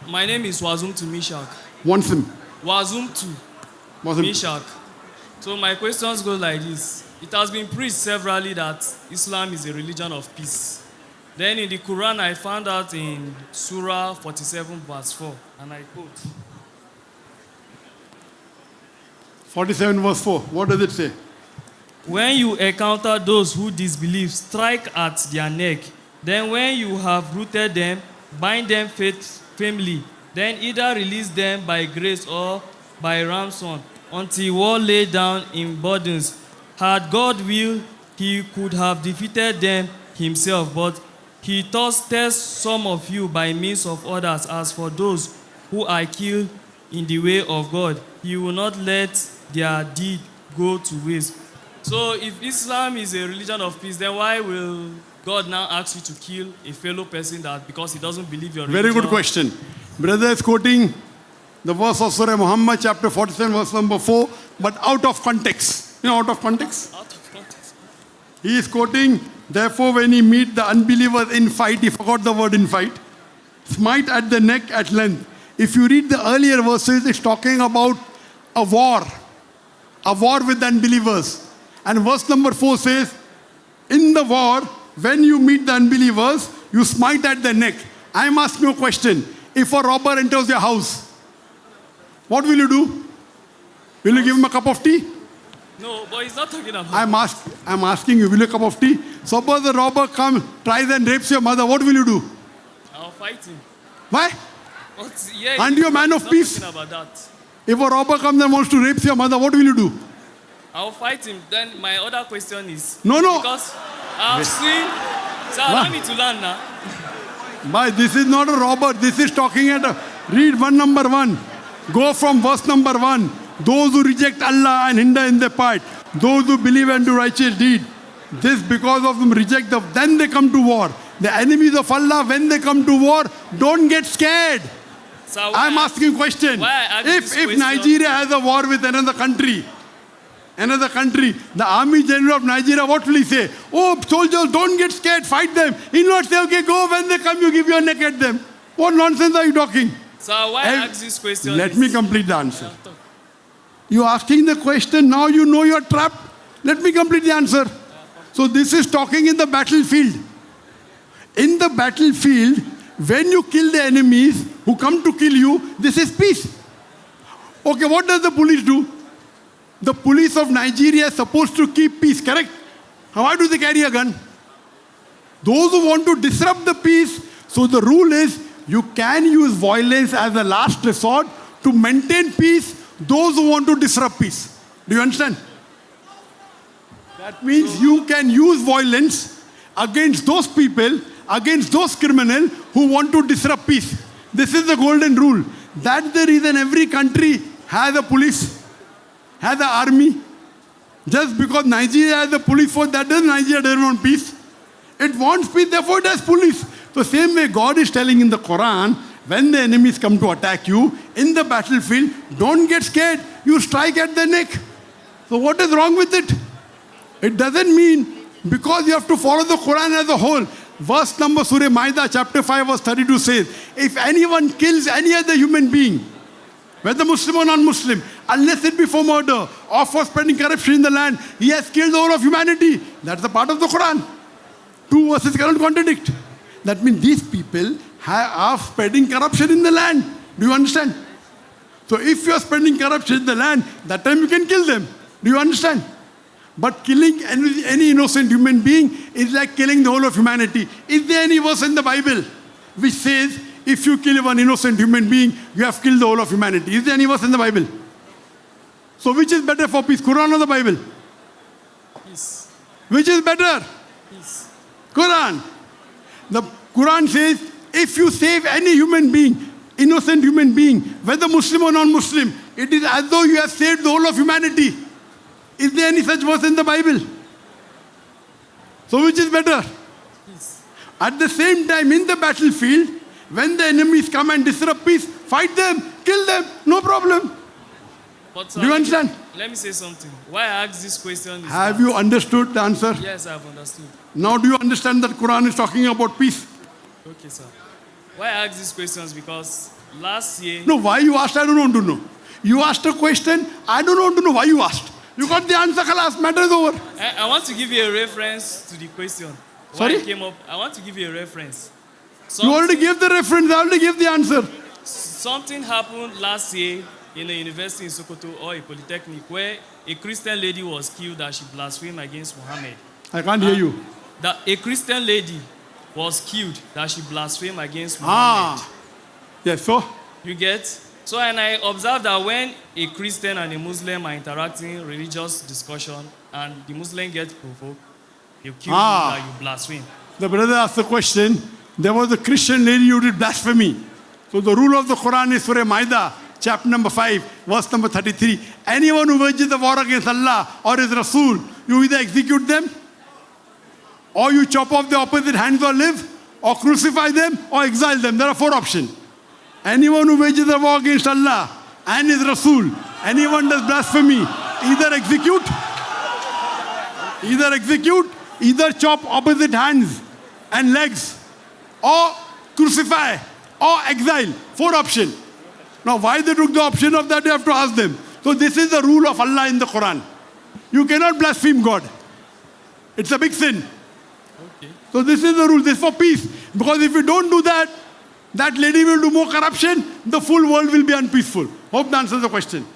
My name is Wazum to Mishak. Wazum. Wazum to Mishak. So my questions go like this. It has been preached severally that Islam is a religion of peace. Then in the Quran, I found out in Surah 47 verse 4, and I quote. 47 verse 4. What does it say? When you encounter those who disbelieve, strike at their neck. Then when you have rooted them, bind them firmly. Then either release them by grace or by ransom until war lay down in burdens. Had God willed, he could have defeated them himself, but he thus tests some of you by means of others. As for those who are killed in the way of God, he will not let their deed go to waste. So if Islam is a religion of peace, then why will God now ask you to kill a fellow person that because he doesn't believe your religion? Very good question. Brother is quoting the verse of Surah Muhammad chapter 47 verse number 4, but out of context. You know, out of context? Out of context. He is quoting, therefore when he meet the unbelievers in fight, he forgot the word in fight, smite at the neck at length. If you read the earlier verses, it's talking about a war with the unbelievers. And verse number 4 says, in the war, when you meet the unbelievers, you smite at the neck. I am asking you a question. If a robber enters your house, what will you do? Will you give him a cup of tea? No, but he's not talking about I'm asking you, will you a cup of tea? Suppose the robber comes, tries and rapes your mother, what will you do? I'll fight him. Why? But, yeah, Aren't you a man of peace? Talking about that. If a robber comes and wants to rape your mother, what will you do? I'll fight him. Then my other question is... No. Because I've seen... So allow me to learn now. But this is not a robber. This is talking at read number 1. Go from verse number 1. Those who reject Allah and hinder in their part. Those who believe and do righteous deed. This because of them reject them. Then they come to war. The enemies of Allah, when they come to war, don't get scared. So I'm asking a question. If Nigeria has a war with another country, the army general of Nigeria, what will he say? Oh, soldiers, don't get scared, fight them. He'll not say, okay, go, when they come, you give your neck at them. What nonsense are you talking? So why ask this question? Let me complete the answer. You're asking the question, now you know you're trapped. Let me complete the answer. So this is talking in the battlefield. In the battlefield, when you kill the enemies who come to kill you, this is peace. Okay, what does the police do? The police of Nigeria is supposed to keep peace, correct? Why do they carry a gun? Those who want to disrupt the peace, so the rule is you can use violence as a last resort to maintain peace, those who want to disrupt peace. Do you understand? That means you can use violence against those people, against those criminals who want to disrupt peace. This is the golden rule. That's the reason every country has a police, has an army. Just because Nigeria has a police force, that doesn't Nigeria doesn't want peace. It wants peace, therefore it has police. So same way God is telling in the Quran, when the enemies come to attack you in the battlefield, don't get scared. You strike at the neck. So what is wrong with it? It doesn't mean because you have to follow the Quran as a whole. Verse number Surah Maida chapter 5 verse 32 says, if anyone kills any other human being, whether Muslim or non-Muslim, unless it be for murder or for spreading corruption in the land, he has killed the whole of humanity. That's a part of the Quran. Two verses cannot contradict. That means these people are spreading corruption in the land. Do you understand? So if you are spreading corruption in the land, that time you can kill them. Do you understand? But killing any innocent human being is like killing the whole of humanity. Is there any verse in the Bible which says, if you kill one innocent human being, you have killed the whole of humanity? Is there any verse in the Bible? So which is better for peace, Quran or the Bible? Peace. Which is better? Peace. Quran. The Quran says, if you save any human being, innocent human being, whether Muslim or non-Muslim, it is as though you have saved the whole of humanity. Is there any such verse in the Bible? So which is better? Peace. At the same time, in the battlefield, when the enemies come and disrupt peace, fight them, kill them, no problem. But, do you understand? Let me say something. Why I ask this question is have you understood the answer? Yes, I have understood. Now do you understand that Quran is talking about peace? Okay, sir. Why I ask these questions because last year. No, why you asked, I don't want to know. You asked a question, I don't want to know why you asked. You got the answer, khalas, matter is over. I want to give you a reference to the question. Why Sorry? it came up. I want to give you a reference. You already gave the reference, I already gave the answer. Something happened last year in a university in Sokoto or a polytechnic where a Christian lady was killed as she blasphemed against Muhammad. I can't hear you. That a Christian lady was killed that she blasphemed against Muhammad. Yes, so? You get? So, and I observed that when a Christian and a Muslim are interacting religious discussion and the Muslim gets provoked, you kill you that you blaspheme. The brother asked the question, there was a Christian lady who did blasphemy. So the rule of the Quran is Surah Maida, chapter number 5, verse number 33. Anyone who wages a war against Allah or His Rasul, you either execute them, or you chop off the opposite hands or live, or crucify them, or exile them. There are 4 options. Anyone who wages a war against Allah and His Rasul, anyone does blasphemy, either chop opposite hands and legs, or crucify, or exile. 4 options. Now, why they took the option of that, you have to ask them. So this is the rule of Allah in the Quran. You cannot blaspheme God. It's a big sin. Okay. So this is the rule. This is for peace. Because if you don't do that, that lady will do more corruption. The full world will be unpeaceful. Hope that answers the question.